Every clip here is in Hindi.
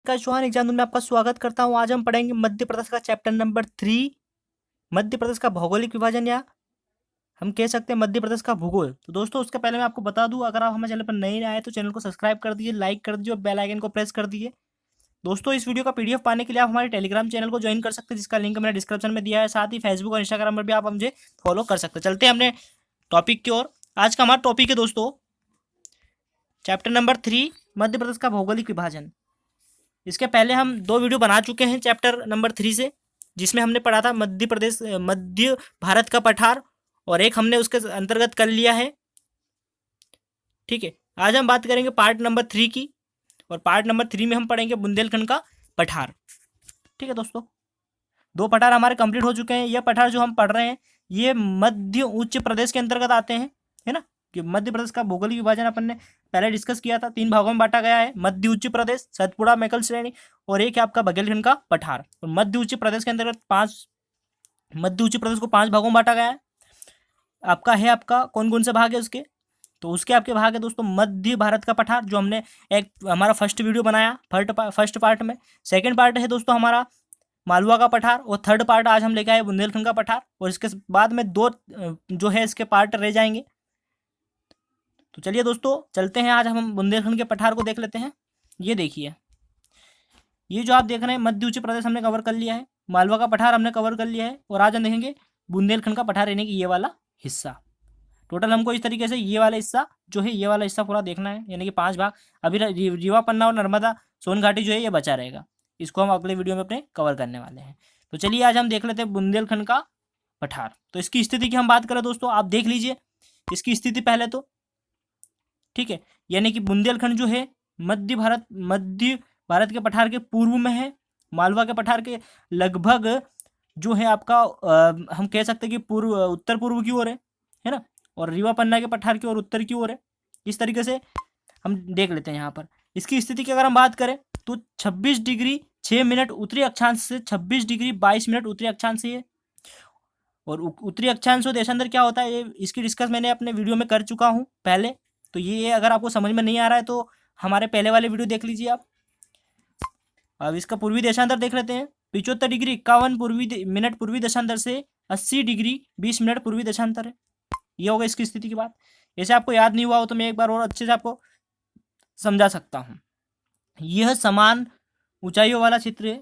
नमस्कार चौहान एग्जाम में आपका स्वागत करता हूं। आज हम पढ़ेंगे मध्य प्रदेश का चैप्टर नंबर 3, मध्य प्रदेश का भौगोलिक विभाजन, या हम कह सकते हैं मध्य प्रदेश का भूगोल। तो दोस्तों उसके पहले मैं आपको बता दूं, अगर आप हमारे चैनल पर नए आए तो चैनल को सब्सक्राइब कर दीजिए, लाइक कर दीजिए और बेल आइकन को प्रेस कर दीजिए। दोस्तों इस वीडियो का पीडीएफ पाने के लिए आप हमारे टेलीग्राम चैनल को ज्वाइन कर सकते हैं, जिसका लिंक मैंने डिस्क्रिप्शन में दिया है। साथ ही फेसबुक और इंस्टाग्राम पर भी आप मुझे फॉलो कर सकते हैं। चलते हैं अपने टॉपिक की ओर। आज का हमारा टॉपिक है दोस्तों चैप्टर नंबर 3, मध्य प्रदेश का भौगोलिक विभाजन। इसके पहले हम 2 वीडियो बना चुके हैं चैप्टर नंबर 3 से, जिसमें हमने पढ़ा था मध्य भारत का पठार, और एक हमने उसके अंतर्गत कर लिया है। ठीक है, आज हम बात करेंगे पार्ट नंबर 3 की, और पार्ट नंबर 3 में हम पढ़ेंगे बुंदेलखंड का पठार। ठीक है दोस्तों, 2 पठार हमारे कंप्लीट हो चुके हैं। यह पठार जो हम पढ़ रहे हैं ये मध्य उच्च प्रदेश के अंतर्गत आते हैं, है ना। कि मध्य प्रदेश का भौगोलिक विभाजन अपन ने पहले डिस्कस किया था, 3 भागों में बांटा गया है। मध्य उच्च प्रदेश, सतपुड़ा, मैकल श्रेणी, और एक है आपका बघेलखंड का पठार। और मध्य उच्च प्रदेश के अंतर्गत मध्य उच्च प्रदेश को 5 भागों में बांटा गया है। आपका कौन कौन से भाग है उसके, तो उसके आपके भाग है दोस्तों मध्य भारत का पठार, जो हमने एक हमारा फर्स्ट वीडियो बनाया फर्स्ट पार्ट में। सेकेंड पार्ट है दोस्तों हमारा मालवा का पठार, और थर्ड पार्ट आज हम लेके आए बुंदेलखंड का पठार। और इसके बाद में 2 जो है इसके पार्ट रह जाएंगे। तो चलिए दोस्तों चलते हैं, आज हम बुंदेलखंड के पठार को देख लेते हैं। ये देखिए, ये जो आप देख रहे हैं मध्य उच्च प्रदेश हमने कवर कर लिया है, मालवा का पठार हमने कवर कर लिया है, और आज हम देखेंगे बुंदेलखंड का पठार, यानी कि ये वाला हिस्सा। टोटल हमको इस तरीके से ये वाला हिस्सा जो है, ये वाला हिस्सा पूरा देखना है, यानी कि 5 भाग। अभी रीवा, पन्ना और नर्मदा सोन घाटी जो है ये बचा रहेगा, इसको हम अगले वीडियो में अपने कवर करने वाले हैं। तो चलिए आज हम देख लेते हैं बुंदेलखंड का पठार। तो इसकी स्थिति की हम बात करें दोस्तों, आप देख लीजिए इसकी स्थिति पहले तो। ठीक है, यानी कि बुंदेलखंड जो है मध्य भारत के पठार के पूर्व में है। मालवा के पठार के लगभग जो है आपका हम कह सकते हैं कि उत्तर पूर्व की ओर है ना, और रीवा, पन्ना के पठार की ओर उत्तर की ओर है। इस तरीके से हम देख लेते हैं। यहाँ पर इसकी स्थिति की अगर हम बात करें तो 26 डिग्री 6 मिनट उत्तरी अक्षांश से 26 डिग्री 22 मिनट उत्तरी अक्षांश से है। और उत्तरी अक्षांश और देशांतर क्या होता है, ये इसकी डिस्कस मैंने अपने वीडियो में कर चुका हूँ पहले। तो ये अगर आपको समझ में नहीं आ रहा है तो हमारे पहले वाले वीडियो देख लीजिए आप। अब इसका पूर्वी देशांतर देख लेते हैं। 75 डिग्री 51 मिनट पूर्वी देशांतर से 80 डिग्री 20 मिनट पूर्वी देशांतर है। ये होगा इसकी स्थिति की बात। ऐसे आपको याद नहीं हुआ हो तो मैं एक बार और अच्छे से आपको समझा सकता हूँ। यह समान ऊंचाइयों वाला क्षेत्र है।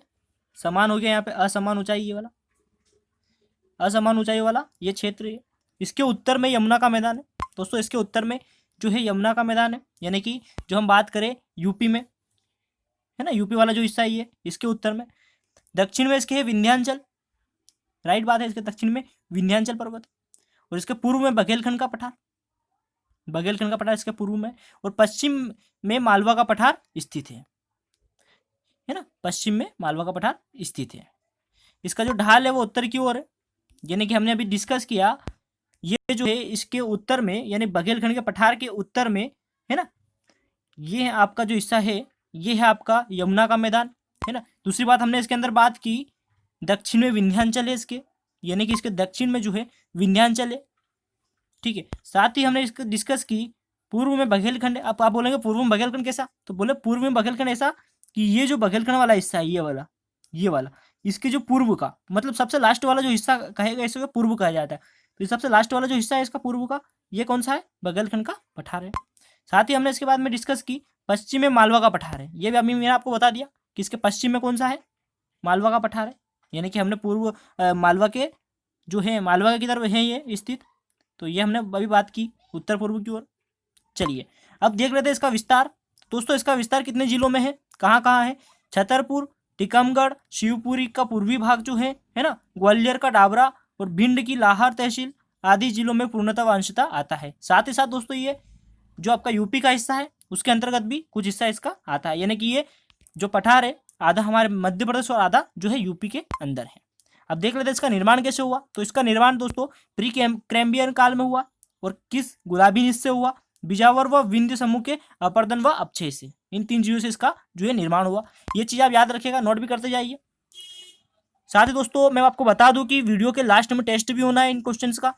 समान हो गया यहाँ पे असमान ऊंचाई, ये वाला असमान ऊंचाई वाला ये क्षेत्र है। इसके उत्तर में यमुना का मैदान है दोस्तों। इसके उत्तर में जो है यमुना का मैदान है, यानी कि जो हम बात करें यूपी में है ना, यूपी वाला जो हिस्सा है ये इसके उत्तर में। दक्षिण में इसके है विंध्याचल, राइट बात है, इसके दक्षिण में विंध्याचल पर्वत, और इसके पूर्व में बघेलखंड का पठार। बघेलखंड का पठार इसके पूर्व में, और पश्चिम में मालवा का पठार स्थित है ना। पश्चिम में मालवा का पठार स्थित है। इसका जो ढाल है वो उत्तर की ओर है, यानी कि हमने अभी डिस्कस किया। ये जो है इसके उत्तर में, यानी बघेलखंड के पठार के उत्तर में है ना, ये है आपका जो हिस्सा है, ये है आपका यमुना का मैदान है ना। दूसरी बात हमने इसके अंदर बात की, दक्षिण में विंध्याचल है इसके, यानी कि इसके दक्षिण में जो है विंध्याचल है। ठीक है, साथ ही हमने इसको डिस्कस की पूर्व में बघेलखंड है। अब आप बोलेंगे पूर्व में बघेलखंड कैसा, तो बोले पूर्व में बघेलखंड ऐसा कि ये जो बघेलखंड वाला हिस्सा है, ये वाला इसके जो पूर्व का, मतलब सबसे लास्ट वाला जो हिस्सा कहेगा इसको पूर्व कहा जाता है। तो सबसे लास्ट वाला जो हिस्सा है इसका पूर्व का, ये कौन सा है, बघेलखंड का पठार है। साथ ही हमने इसके बाद में डिस्कस की पश्चिम में मालवा का पठार है। ये भी अभी मैंने आपको बता दिया कि इसके पश्चिम में कौन सा है, मालवा का पठार है। यानी कि हमने पूर्व मालवा के जो है मालवा की तरफ है ये स्थित। तो ये हमने अभी बात की उत्तर पूर्व की ओर। चलिए अब देख लेते हैं इसका विस्तार। दोस्तों इसका विस्तार कितने जिलों में है, कहाँ कहाँ है। छतरपुर, टीकमगढ़, शिवपुरी का पूर्वी भाग जो है ना, ग्वालियर का डाबरा और भिंड की लाहौर तहसील आदि जिलों में पूर्णतः व अंशतः आता है। साथ ही साथ दोस्तों ये जो आपका यूपी का हिस्सा है उसके अंतर्गत भी कुछ हिस्सा इसका आता है। यानी कि ये जो पठार है आधा हमारे मध्य प्रदेश और आधा जो है यूपी के अंदर है। अब देख लेते हैं इसका निर्माण कैसे हुआ। तो इसका निर्माण दोस्तों प्री कैम्ब्रियन काल में हुआ, और किस गुलाबी से हुआ, बिजावर व विंध्य समूह के अपर्दन व अपक्षय से, इन 3 चीजों से इसका जो है निर्माण हुआ। ये चीज आप याद रखिएगा, नोट भी करते जाइए। साथ ही दोस्तों मैं आपको बता दूं कि वीडियो के लास्ट में टेस्ट भी होना है इन क्वेश्चंस का,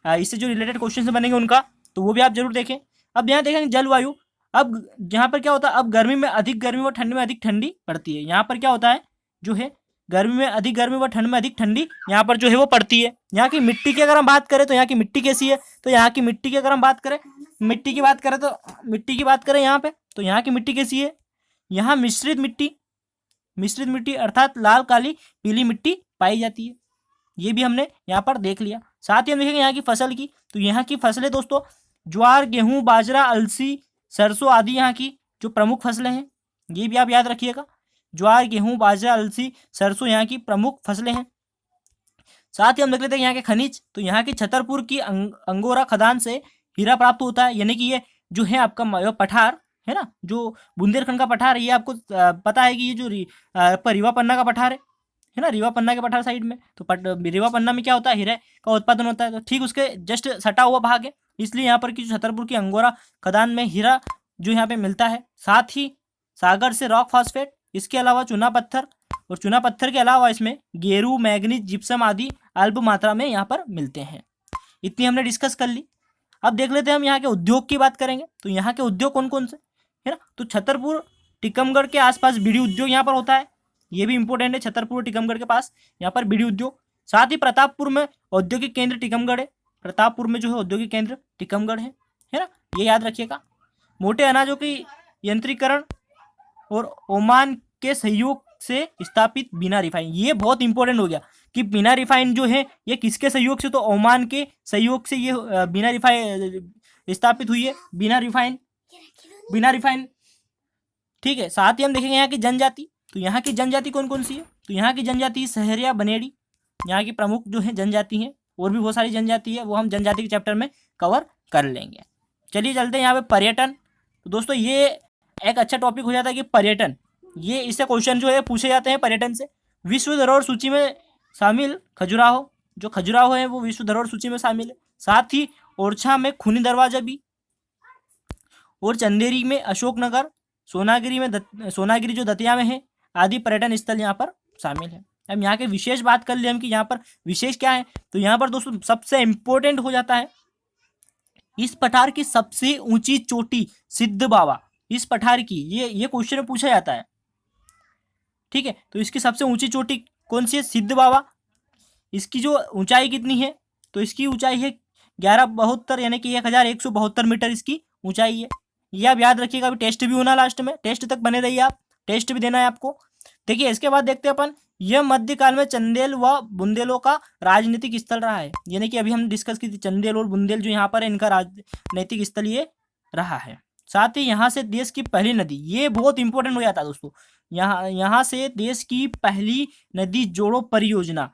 इससे जो रिलेटेड क्वेश्चंस बनेंगे उनका, तो वो भी आप जरूर देखें। अब यहाँ देखेंगे जलवायु। अब यहाँ पर क्या होता है, अब गर्मी में अधिक गर्मी व ठंडी में अधिक ठंडी पड़ती है। यहाँ पर क्या होता है जो है, गर्मी में अधिक गर्मी व ठंड में अधिक ठंडी यहाँ पर जो है वो पड़ती है। यहाँ की मिट्टी की अगर हम बात करें तो यहाँ की मिट्टी कैसी है, तो यहाँ की मिट्टी की अगर हम बात करें, मिट्टी की बात करें तो मिट्टी की बात करें यहाँ पे, तो यहाँ की मिट्टी कैसी है, यहाँ मिश्रित मिट्टी अर्थात लाल काली पीली मिट्टी पाई जाती है। ये भी हमने यहाँ पर देख लिया। साथ ही हम देखेंगे यहाँ की फसल की, तो यहाँ की फसलें दोस्तों ज्वार, गेहूं, बाजरा, अलसी, सरसों आदि यहाँ की जो प्रमुख फसलें हैं, ये भी आप याद रखिएगा। ज्वार, गेहूं, बाजरा, अलसी, सरसों यहाँ की प्रमुख फसलें हैं। साथ ही हम देख लेते हैं यहाँ के खनिज, तो यहाँ की छतरपुर की अंगोरा खदान से हीरा प्राप्त होता है। यानी कि ये जो है आपका पठार है ना, जो बुंदेलखंड का पठार है, ये आपको पता है कि ये जो रीवा पन्ना का पठार है ना, रीवा पन्ना के पठार साइड में, तो रीवा पन्ना में क्या होता है, हीरे का उत्पादन होता है, तो ठीक उसके जस्ट सटा हुआ भाग है, इसलिए यहाँ पर की छतरपुर की अंगोरा खदान में हीरा जो यहाँ पे मिलता है। साथ ही सागर से रॉक फॉस्फेट, इसके अलावा चूना पत्थर, और चूना पत्थर के अलावा इसमें गेरू, मैग्नीज, जिप्सम आदि अल्प मात्रा में यहाँ पर मिलते हैं। इतनी हमने डिस्कस कर ली। अब देख लेते हैं हम यहाँ के उद्योग की बात करेंगे, तो यहाँ के उद्योग कौन कौन से है ना, तो छतरपुर टीकमगढ़ के आसपास बीड़ी उद्योग यहाँ पर होता है, ये भी इंपॉर्टेंट है। छतरपुर टीकमगढ़ के पास यहाँ पर बीड़ी उद्योग। साथ ही प्रतापपुर में औद्योगिक केंद्र टीकमगढ़ है, प्रतापपुर में जो है औद्योगिक केंद्र टीकमगढ़ है ना, ये याद रखिएगा। मोटे अनाजों की यंत्रीकरण और ओमान के सहयोग से स्थापित बिना रिफाइन, ये बहुत इंपॉर्टेंट हो गया कि बिना रिफाइन जो है ये किसके सहयोग से, तो ओमान के सहयोग से ये बिना रिफाइन स्थापित हुई है, बिना रिफाइन ठीक है। साथ ही हम देखेंगे यहाँ की जनजाति, तो यहाँ की जनजाति कौन कौन सी है, तो यहाँ की जनजाति सहरिया, बनेड़ी यहाँ की प्रमुख जो है जनजाति है, और भी बहुत सारी जनजाति है, वो हम जनजाति के चैप्टर में कवर कर लेंगे। चलिए चलते हैं यहाँ पे पर्यटन। तो दोस्तों ये एक अच्छा टॉपिक हो जाता है कि पर्यटन, ये इससे क्वेश्चन जो है पूछे जाते हैं पर्यटन से। विश्व धरोहर सूची में शामिल खजुराहो, जो खजुराहो है वो विश्व धरोहर सूची में शामिल है। साथ ही ओरछा में खूनी दरवाजा भी, और चंदेरी में अशोकनगर, सोनागिरी जो दतिया में है आदि पर्यटन स्थल यहाँ पर शामिल है। अब यहाँ के विशेष बात कर ले हम कि यहाँ पर विशेष क्या है, तो यहाँ पर दोस्तों सबसे इंपॉर्टेंट हो जाता है इस पठार की सबसे ऊंची चोटी सिद्ध बाबा, इस पठार की ये क्वेश्चन में पूछा जाता है, ठीक है। तो इसकी सबसे ऊंची चोटी कौन सी है, सिद्ध बाबा। इसकी जो ऊंचाई कितनी है, तो इसकी ऊंचाई है 1172 यानी कि 1172 मीटर इसकी ऊंचाई है। ये आप याद रखिएगा। अभी टेस्ट भी होना, लास्ट में टेस्ट तक बने रहिए आप, टेस्ट भी देना है आपको। देखिए इसके बाद देखते हैं अपन, यह मध्यकाल में चंदेल व बुंदेलों का राजनीतिक स्थल रहा है। यानी कि अभी हम डिस्कस की थी चंदेल और बुंदेल जो यहाँ पर है, इनका राजनीतिक स्थल ये रहा है। साथ ही यहाँ से देश की पहली नदी, ये बहुत इंपॉर्टेंट हो जाता है दोस्तों, यहाँ से देश की पहली नदी जोड़ो परियोजना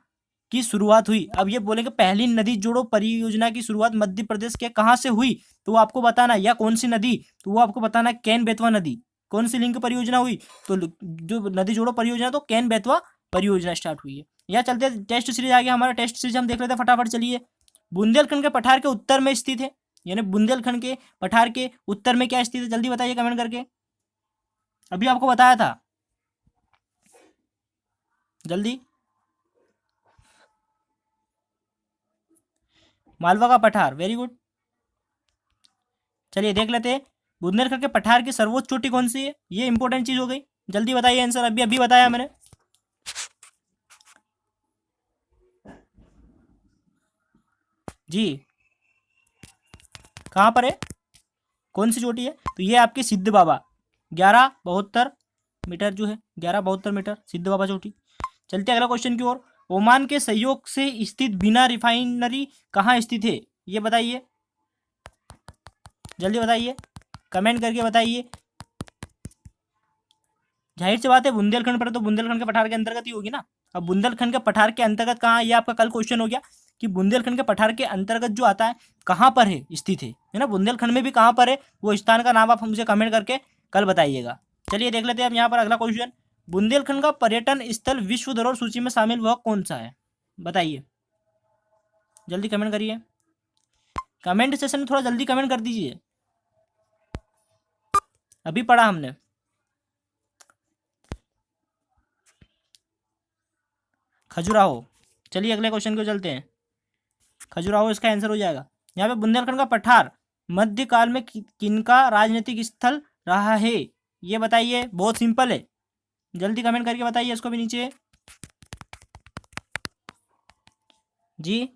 की शुरुआत हुई। अब ये बोलेंगे पहली नदी जोड़ो परियोजना की शुरुआत मध्य प्रदेश के कहाँ से हुई, तो वो आपको बताना, या कौन सी नदी, तो वो आपको बताना केन बेतवा नदी। कौन सी लिंक परियोजना हुई, तो जो नदी जोड़ो परियोजना तो केन बेतवा परियोजना स्टार्ट हुई है। यहाँ चलते टेस्ट सीरीज आ गया हमारा, टेस्ट सीरीज हम देख लेते हैं फटाफट। चलिए, बुंदेलखंड के पठार के उत्तर में स्थित है, यानी बुंदेलखंड के पठार के उत्तर में क्या स्थित है, जल्दी बताइए कमेंट करके। अभी आपको बताया था, जल्दी। मालवा का पठार, वेरी गुड। चलिए देख लेते हैं बुंदेलखंड के पठार की सर्वोच्च चोटी कौन सी है, ये इंपॉर्टेंट चीज हो गई। जल्दी बताइए आंसर, अभी बताया मैंने। जी कहाँ पर है, कौन सी चोटी है, तो ये आपकी सिद्ध बाबा 1172 मीटर जो है, 1172 मीटर सिद्ध बाबा चोटी। चलते अगला क्वेश्चन की ओर। ओमान के सहयोग से स्थित बिना रिफाइनरी कहाँ स्थित है, ये बताइए, जल्दी बताइए, कमेंट करके बताइए। जाहिर सी बात है बुंदेलखंड पर, तो बुंदेलखंड के पठार के अंतर्गत ही होगी ना। अब बुंदेलखंड के पठार के अंतर्गत कहाँ, ये आपका कल क्वेश्चन हो गया कि बुंदेलखंड के पठार के अंतर्गत जो आता है कहाँ पर है स्थित है ना, बुंदेलखंड में भी कहाँ पर है, वो स्थान का नाम आप हमसे कमेंट करके कल बताइएगा। चलिए देख लेते हैं अब यहाँ पर अगला क्वेश्चन। बुंदेलखंड का पर्यटन स्थल विश्व धरोहर सूची में शामिल वह कौन सा है, बताइए, जल्दी कमेंट करिए। कमेंट सेशन में थोड़ा जल्दी कमेंट कर दीजिए, अभी पढ़ा हमने। खजुराहो। चलिए अगले क्वेश्चन को चलते हैं। खजुराहो इसका आंसर हो जाएगा। यहाँ पे बुंदेलखंड का पठार मध्यकाल में किनका राजनीतिक स्थल रहा है, ये बताइए। बहुत सिंपल है, जल्दी कमेंट करके बताइए इसको भी नीचे जी।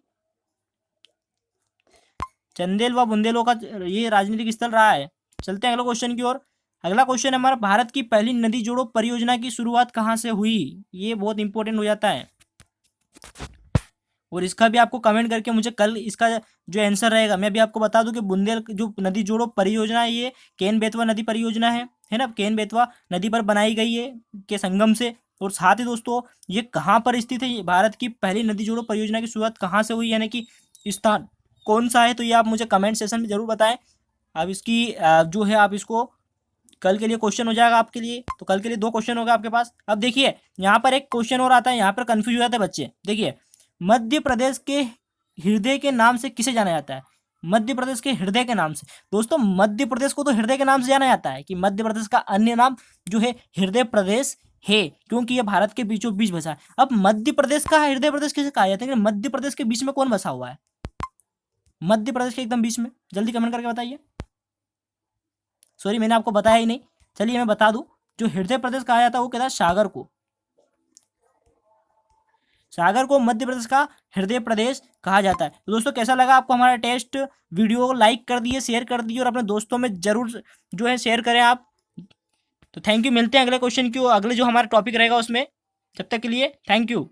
चंदेल व बुंदेलों का ये राजनीतिक स्थल रहा है। चलते हैं अगले क्वेश्चन की ओर। अगला क्वेश्चन है हमारा, भारत की पहली नदी जोड़ो परियोजना की शुरुआत कहाँ से हुई? ये बहुत इंपॉर्टेंट हो जाता है, और इसका भी आपको कमेंट करके मुझे कल इसका जो आंसर रहेगा मैं भी आपको बता दूं कि बुंदेल जो नदी जोड़ो परियोजना है ये केन बेतवा नदी परियोजना है ना, केन बेतवा नदी पर बनाई गई है के संगम से। और साथ ही दोस्तों ये कहाँ पर स्थित है, भारत की पहली नदी जोड़ो परियोजना की शुरुआत कहाँ से हुई, यानी कि स्थान कौन सा है, तो ये आप मुझे कमेंट सेशन में जरूर बताएं। अब इसकी जो है आप इसको कल के लिए क्वेश्चन हो जाएगा आपके लिए, तो कल के लिए 2 क्वेश्चन होगा आपके पास। अब देखिए यहाँ पर एक क्वेश्चन और आता है, यहाँ पर कंफ्यूज हो जाते हैं बच्चे। देखिए मध्य प्रदेश के हृदय के नाम से किसे जाना जाता है? मध्य प्रदेश के हृदय के नाम से। दोस्तों मध्य प्रदेश को तो हृदय के नाम से जाना जाता है कि मध्य प्रदेश का अन्य नाम जो है हृदय प्रदेश है, क्योंकि यह भारत के बीचों बीच बसा है। अब मध्य प्रदेश का हृदय प्रदेश किसे कहा जाता है? मध्य प्रदेश के बीच में कौन बसा हुआ है? मध्य प्रदेश के एकदम बीच में, जल्दी कमेंट करके बताइए। सॉरी मैंने आपको बताया ही नहीं, चलिए मैं बता दूं। जो हृदय प्रदेश कहा जाता है वो कहता है सागर को, सागर को मध्य प्रदेश का हृदय प्रदेश कहा जाता है। तो दोस्तों कैसा लगा आपको हमारा टेस्ट? वीडियो को लाइक कर दिए, शेयर कर दिए और अपने दोस्तों में जरूर जो है शेयर करें आप। तो थैंक यू, मिलते हैं अगले क्वेश्चन की, अगले जो हमारा टॉपिक रहेगा उसमें। जब तक के लिए थैंक यू।